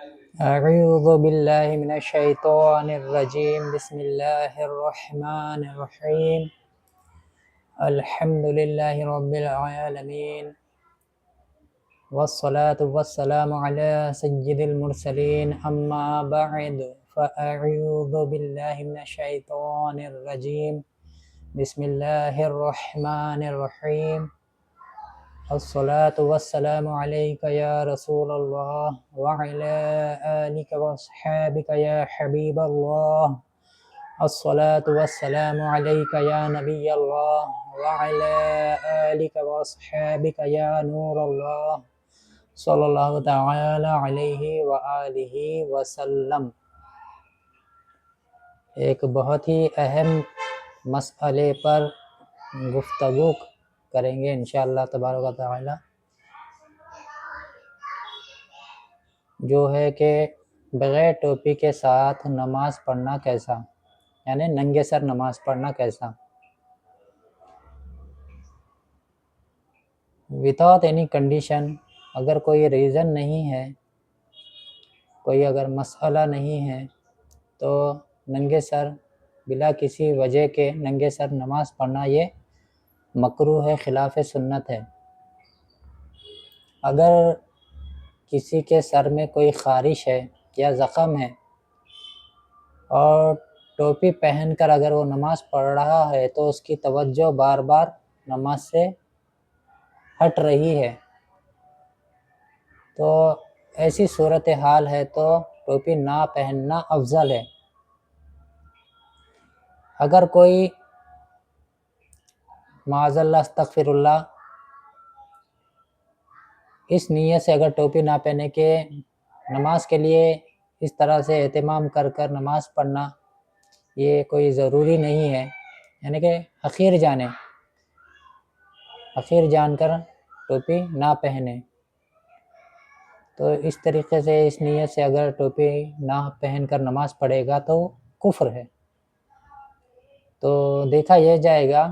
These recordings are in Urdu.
اعوذ باللہ من الشیطان الرجیم بسم اللہ الرحمن الرحیم الحمد للہ رب العالمین والصلاة والسلام علی سید المرسلین اما بعد فاعوذ باللہ من الشیطان الرجیم بسم اللہ الرحمن الرحیم الصلاة والسلام علیک یا رسول اللہ وعلی آلک واصحابک یا حبیب اللہ الصلاة والسلام علیک یا نبی اللہ وعلی آلک واصحابک یا نور اللہ صلی اللہ تعالی علیہ وآلہ وسلم۔ ایک بہت ہی اہم مسئلے پر گفتگو کریں گے انشاءاللہ تبارک و تعالی، جو ہے کہ بغیر ٹوپی کے ساتھ نماز پڑھنا کیسا، یعنی ننگے سر نماز پڑھنا کیسا۔ وداؤٹ اینی کنڈیشن، اگر کوئی ریزن نہیں ہے، کوئی اگر مسئلہ نہیں ہے تو ننگے سر بلا کسی وجہ کے ننگے سر نماز پڑھنا یہ مکروہ ہے، خلاف سنت ہے۔ اگر کسی کے سر میں کوئی خارش ہے یا زخم ہے اور ٹوپی پہن کر اگر وہ نماز پڑھ رہا ہے تو اس کی توجہ بار بار نماز سے ہٹ رہی ہے، تو ایسی صورتحال ہے تو ٹوپی نہ پہننا افضل ہے۔ اگر کوئی معاذ اللہ استغفر اللہ اس نیت سے اگر ٹوپی نہ پہنے کہ نماز کے لیے اس طرح سے اہتمام کر کر نماز پڑھنا یہ کوئی ضروری نہیں ہے، یعنی کہ حقیر جان کر ٹوپی نہ پہنے، تو اس طریقے سے اس نیت سے اگر ٹوپی نہ پہن کر نماز پڑھے گا تو کفر ہے۔ تو دیکھا یہ جائے گا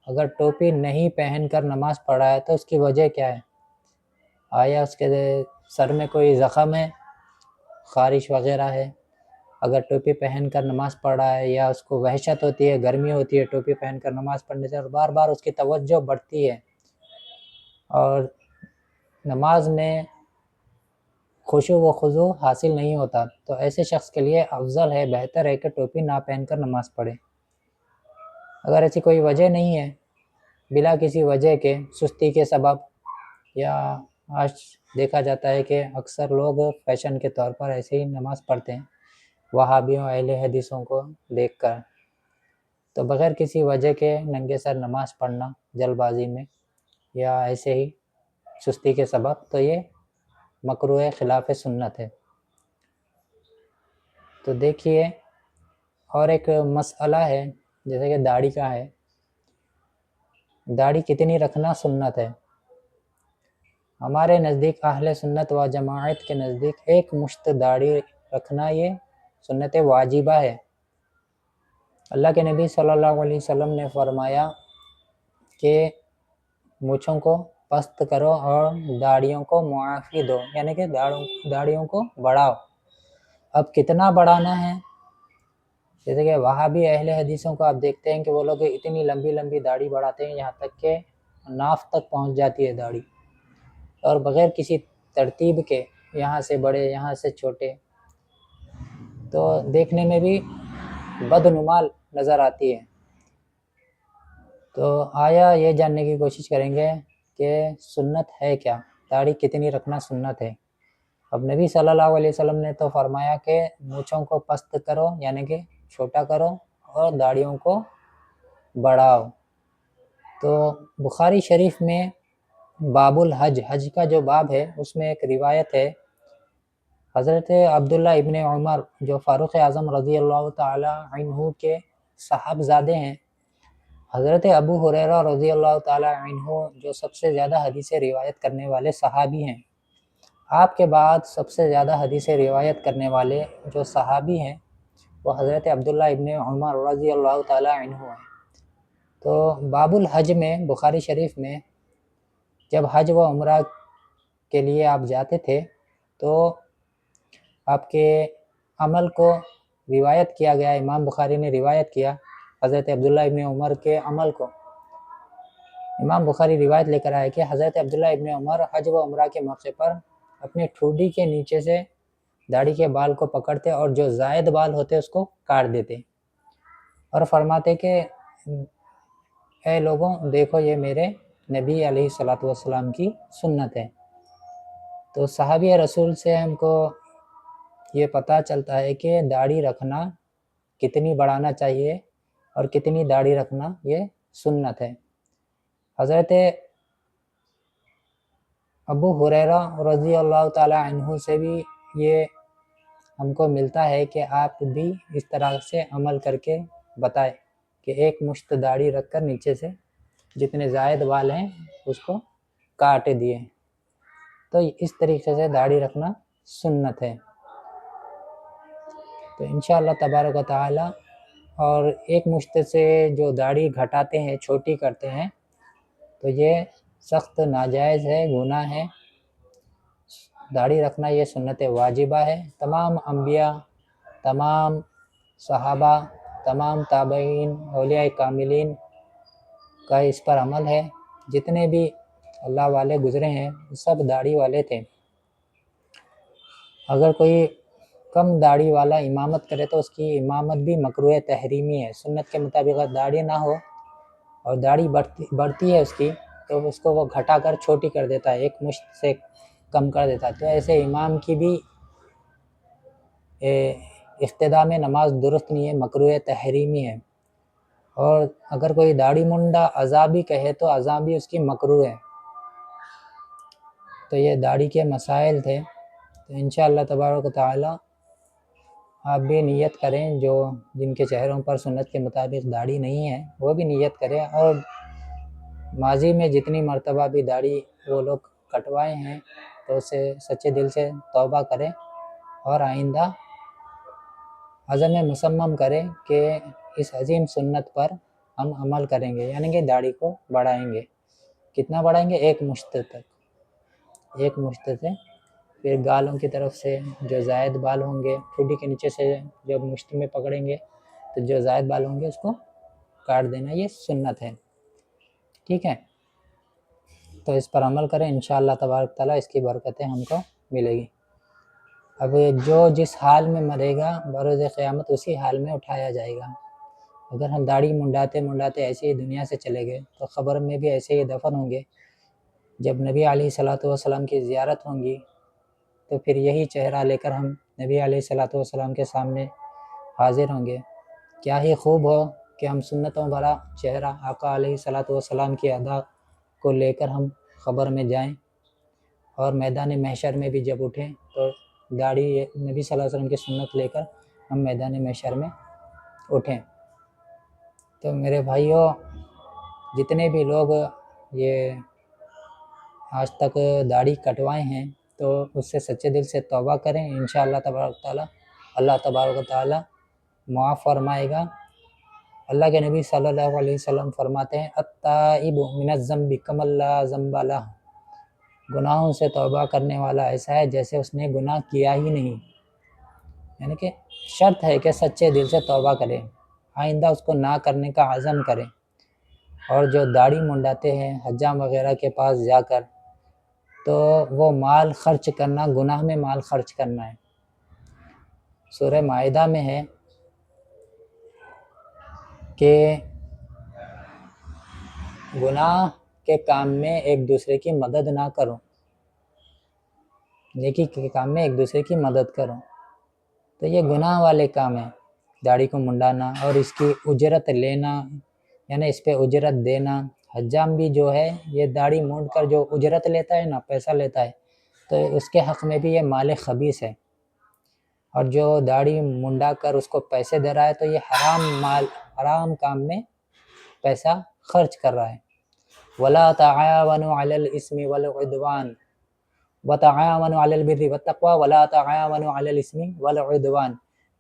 اگر ٹوپی نہیں پہن کر نماز پڑھا ہے تو اس کی وجہ کیا ہے، آیا اس کے سر میں کوئی زخم ہے، خارش وغیرہ ہے، اگر ٹوپی پہن کر نماز پڑھ رہا ہے یا اس کو وحشت ہوتی ہے، گرمی ہوتی ہے ٹوپی پہن کر نماز پڑھنے سے اور بار بار اس کی توجہ بڑھتی ہے اور نماز میں خشوع و خضوع حاصل نہیں ہوتا، تو ایسے شخص کے لیے افضل ہے، بہتر ہے کہ ٹوپی نہ پہن کر نماز پڑھے۔ اگر ایسی کوئی وجہ نہیں ہے، بلا کسی وجہ کے سستی کے سبب، یا آج دیکھا جاتا ہے کہ اکثر لوگ فیشن کے طور پر ایسے ہی نماز پڑھتے ہیں وہابیوں اہل حدیثوں کو دیکھ کر، تو بغیر کسی وجہ کے ننگے سر نماز پڑھنا جلد بازی میں یا ایسے ہی سستی کے سبب، تو یہ مکروہ خلاف سنت ہے۔ تو دیکھیے اور ایک مسئلہ ہے جیسے کہ داڑھی کا ہے، داڑھی کتنی رکھنا سنت ہے۔ ہمارے نزدیک اہل سنت و جماعت کے نزدیک ایک مشت داڑھی رکھنا یہ سنت واجبہ ہے۔ اللہ کے نبی صلی اللہ علیہ وسلم نے فرمایا کہ مونچھوں کو پست کرو اور داڑھیوں کو معافی دو، یعنی کہ داڑھیوں کو بڑھاؤ۔ اب کتنا بڑھانا ہے، جیسے کہ وہابی اہل حدیثوں کو آپ دیکھتے ہیں کہ وہ لوگ اتنی لمبی لمبی داڑھی بڑھاتے ہیں یہاں تک کہ ناف تک پہنچ جاتی ہے داڑھی، اور بغیر کسی ترتیب کے یہاں سے بڑے یہاں سے چھوٹے، تو دیکھنے میں بھی بدنما نظر آتی ہے۔ تو آیا یہ جاننے کی کوشش کریں گے کہ سنت ہے کیا، داڑھی کتنی رکھنا سنت ہے۔ اب نبی صلی اللہ علیہ وسلم نے تو فرمایا کہ مونچھوں کو پست کرو، یعنی کہ چھوٹا کرو، اور داڑھیوں کو بڑھاؤ۔ تو بخاری شریف میں باب الحج، حج کا جو باب ہے اس میں ایک روایت ہے، حضرت عبداللہ ابن عمر جو فاروق اعظم رضی اللہ تعالی عنہ کے صاحبزادے ہیں، حضرت ابو ہریرہ رضی اللہ تعالی عنہ جو سب سے زیادہ حدیث روایت کرنے والے صحابی ہیں، آپ کے بعد سب سے زیادہ حدیث روایت کرنے والے جو صحابی ہیں وہ حضرت عبداللہ ابن عمر رضی اللہ تعالی عنہ ہیں۔ تو باب الحج میں بخاری شریف میں جب حج و عمرہ کے لیے آپ جاتے تھے تو آپ کے عمل کو روایت کیا گیا. امام بخاری نے روایت کیا حضرت عبداللہ ابن عمر کے عمل کو. امام بخاری روایت لے کر آئے کہ حضرت عبداللہ ابن عمر حج و عمرہ کے موقع پر اپنی ٹھوڈی کے نیچے سے داڑھی کے بال کو پکڑتے اور جو زائد بال ہوتے اس کو کاٹ دیتے اور فرماتے کہ اے لوگوں دیکھو یہ میرے نبی علیہ الصلوۃ والسلام کی سنت ہے. تو صحابی رسول سے ہم کو یہ پتہ چلتا ہے کہ داڑھی رکھنا کتنی بڑھانا چاہیے اور کتنی داڑھی رکھنا یہ سنت ہے. حضرت ابو ہریرہ رضی اللہ تعالی عنہ سے بھی یہ ہم کو ملتا ہے کہ آپ بھی اس طرح سے عمل کر کے بتائے کہ ایک مشت داڑھی رکھ کر نیچے سے جتنے زائد بال ہیں اس کو کاٹ دیے. تو اس طریقے سے داڑھی رکھنا سنت ہے. تو انشاءاللہ تبارک و تعالی اور ایک مشت سے جو داڑھی گھٹاتے ہیں چھوٹی کرتے ہیں تو یہ سخت ناجائز ہے، گناہ ہے. داڑھی رکھنا یہ سنت واجبہ ہے. تمام انبیاء، تمام صحابہ، تمام تابعین، اولیاء کاملین کا اس پر عمل ہے. جتنے بھی اللہ والے گزرے ہیں سب داڑھی والے تھے. اگر کوئی کم داڑھی والا امامت کرے تو اس کی امامت بھی مکروہ تحریمی ہے. سنت کے مطابق داڑھی نہ ہو اور داڑھی بڑھتی ہے اس کی تو اس کو وہ گھٹا کر چھوٹی کر دیتا ہے، ایک مشت سے کم کر دیتا ہے. تو ایسے امام کی بھی اقتداء میں نماز درست نہیں ہے، مکروہ تحریمی ہے. اور اگر کوئی داڑھی منڈا عذابی کہے تو عذابی اس کی مکروہ ہے. تو یہ داڑھی کے مسائل تھے. تو انشاءاللہ تبارک و تعالی آپ بھی نیت کریں، جو جن کے چہروں پر سنت کے مطابق داڑھی نہیں ہے وہ بھی نیت کریں، اور ماضی میں جتنی مرتبہ بھی داڑھی وہ لوگ کٹوائے ہیں تو اسے سچے دل سے توبہ کریں اور آئندہ عزم مصمم کریں کہ اس عظیم سنت پر ہم عمل کریں گے، یعنی کہ داڑھی کو بڑھائیں گے. کتنا بڑھائیں گے؟ ایک مشت تک. ایک مشت سے پھر گالوں کی طرف سے جو زائد بال ہوں گے ٹھوڈی کے نیچے سے جب مشت میں پکڑیں گے تو جو زائد بال ہوں گے اس کو کاٹ دینا، یہ سنت ہے. ٹھیک ہے، تو اس پر عمل کریں، انشاءاللہ تبارک تعالیٰ اس کی برکتیں ہم کو ملے گی. اب جو جس حال میں مرے گا بروز قیامت اسی حال میں اٹھایا جائے گا. اگر ہم داڑھی منڈاتے ایسے ہی دنیا سے چلے گئے تو قبر میں بھی ایسے ہی دفن ہوں گے. جب نبی علیہ الصلوۃ والسلام کی زیارت ہوں گی تو پھر یہی چہرہ لے کر ہم نبی علیہ الصلوۃ والسلام کے سامنے حاضر ہوں گے. کیا ہی خوب ہو کہ ہم سنتوں بھرا چہرہ آقا علیہ الصلوۃ والسلام کی ادا کو لے کر ہم قبر میں جائیں، اور میدان محشر میں بھی جب اٹھیں تو داڑھی نبی صلی اللہ علیہ وسلم کی سنت لے کر ہم میدان محشر میں اٹھیں. تو میرے بھائیوں، جتنے بھی لوگ یہ آج تک داڑھی کٹوائے ہیں تو اس سے سچے دل سے توبہ کریں، انشاءاللہ تبارک تعالیٰ اللہ تبارک و تعالیٰ معاف فرمائے گا. اللہ کے نبی صلی اللہ علیہ وسلم فرماتے ہیں التائب من الذنب کمن لا ذنب لہ. گناہوں سے توبہ کرنے والا ایسا ہے جیسے اس نے گناہ کیا ہی نہیں. یعنی کہ شرط ہے کہ سچے دل سے توبہ کریں، آئندہ اس کو نہ کرنے کا عزم کریں. اور جو داڑھی منڈاتے ہیں حجام وغیرہ کے پاس جا کر تو وہ مال خرچ کرنا، گناہ میں مال خرچ کرنا ہے. سورہ مائدہ میں ہے کہ گناہ کے کام میں ایک دوسرے کی مدد نہ کرو، نیکی کے کام میں ایک دوسرے کی مدد کرو. تو یہ گناہ والے کام ہیں، داڑھی کو منڈانا اور اس کی اجرت لینا، یعنی اس پہ اجرت دینا. حجام بھی جو ہے یہ داڑھی مونڈ کر جو اجرت لیتا ہے نا، پیسہ لیتا ہے، تو اس کے حق میں بھی یہ مال خبیث ہے. اور جو داڑھی منڈا کر اس کو پیسے دے رہا ہے تو یہ حرام کام میں پیسہ خرچ کر رہا ہے. وَلَا تَعَاوَنُوا عَلَى الْإِثْمِ وَالْعُدْوَانِ وَتَعَاوَنُوا عَلَى الْبِرِّ وَالتَّقْوَىٰ وَلَا تَعَاوَنُوا عَلَى الْإِثْمِ وَالْعُدْوَانِ.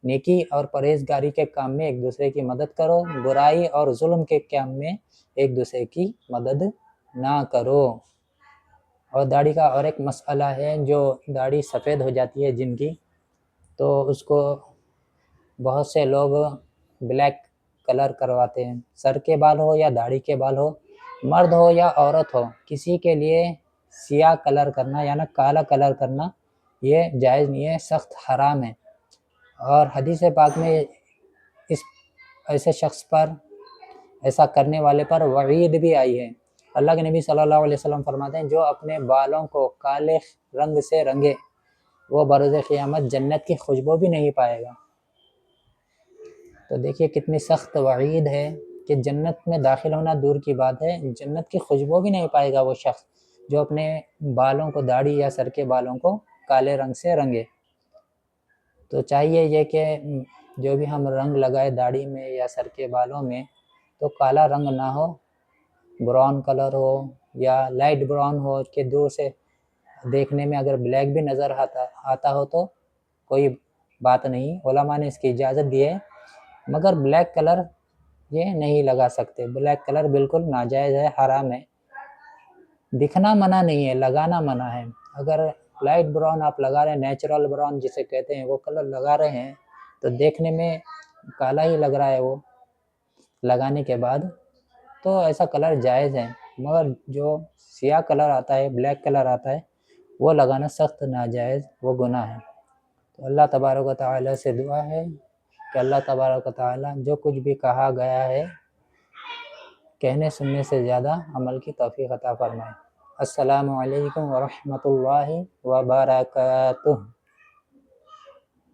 نیکی اور پرہیزگاری کے کام میں ایک دوسرے کی مدد کرو، برائی اور ظلم کے کام میں ایک دوسرے کی مدد نہ کرو. اور داڑھی کا اور ایک مسئلہ ہے، جو داڑھی سفید ہو جاتی ہے جن کی، تو اس کو بہت سے لوگ بلیک کلر کرواتے ہیں، سر کے بال ہو یا داڑھی کے بال ہو، مرد ہو یا عورت ہو، کسی کے لیے سیاہ کلر کرنا یعنی کالا کلر کرنا یہ جائز نہیں ہے، سخت حرام ہے۔ اور حدیث پاک میں اس ایسے شخص پر، ایسا کرنے والے پر وعید بھی آئی ہے۔ اللہ کے نبی صلی اللہ علیہ وسلم فرماتے ہیں جو اپنے بالوں کو کالے رنگ سے رنگے وہ بروز قیامت جنت کی خوشبو بھی نہیں پائے گا۔ تو دیکھیے کتنی سخت وعید ہے کہ جنت میں داخل ہونا دور کی بات ہے، جنت کی خوشبو بھی نہیں پائے گا وہ شخص جو اپنے بالوں کو، داڑھی یا سر کے بالوں کو کالے رنگ سے رنگے۔ تو چاہیے یہ کہ جو بھی ہم رنگ لگائے داڑھی میں یا سر کے بالوں میں تو کالا رنگ نہ ہو، براؤن کلر ہو یا لائٹ براؤن ہو کہ دور سے دیکھنے میں اگر بلیک بھی نظر آتا ہو تو کوئی بات نہیں، علماء نے اس کی اجازت دی ہے، مگر بلیک کلر یہ نہیں لگا سکتے، بلیک کلر بالکل ناجائز ہے، حرام ہے۔ دکھنا منع نہیں ہے، لگانا منع ہے۔ اگر لائٹ براؤن آپ لگا رہے ہیں، نیچرل براؤن جسے کہتے ہیں، وہ کلر لگا رہے ہیں تو دیکھنے میں کالا ہی لگ رہا ہے وہ لگانے کے بعد، تو ایسا کلر جائز ہے، مگر جو سیاہ کلر آتا ہے، بلیک کلر آتا ہے، وہ لگانا سخت ناجائز، وہ گناہ ہے۔ تو اللہ تبارک و تعالیٰ سے دعا ہے کہ اللہ تبارک و تعالیٰ جو کچھ بھی کہا گیا ہے کہنے سننے سے زیادہ عمل کی توفیق عطا فرمائے۔ السلام علیکم ورحمۃ اللہ وبرکاتہ۔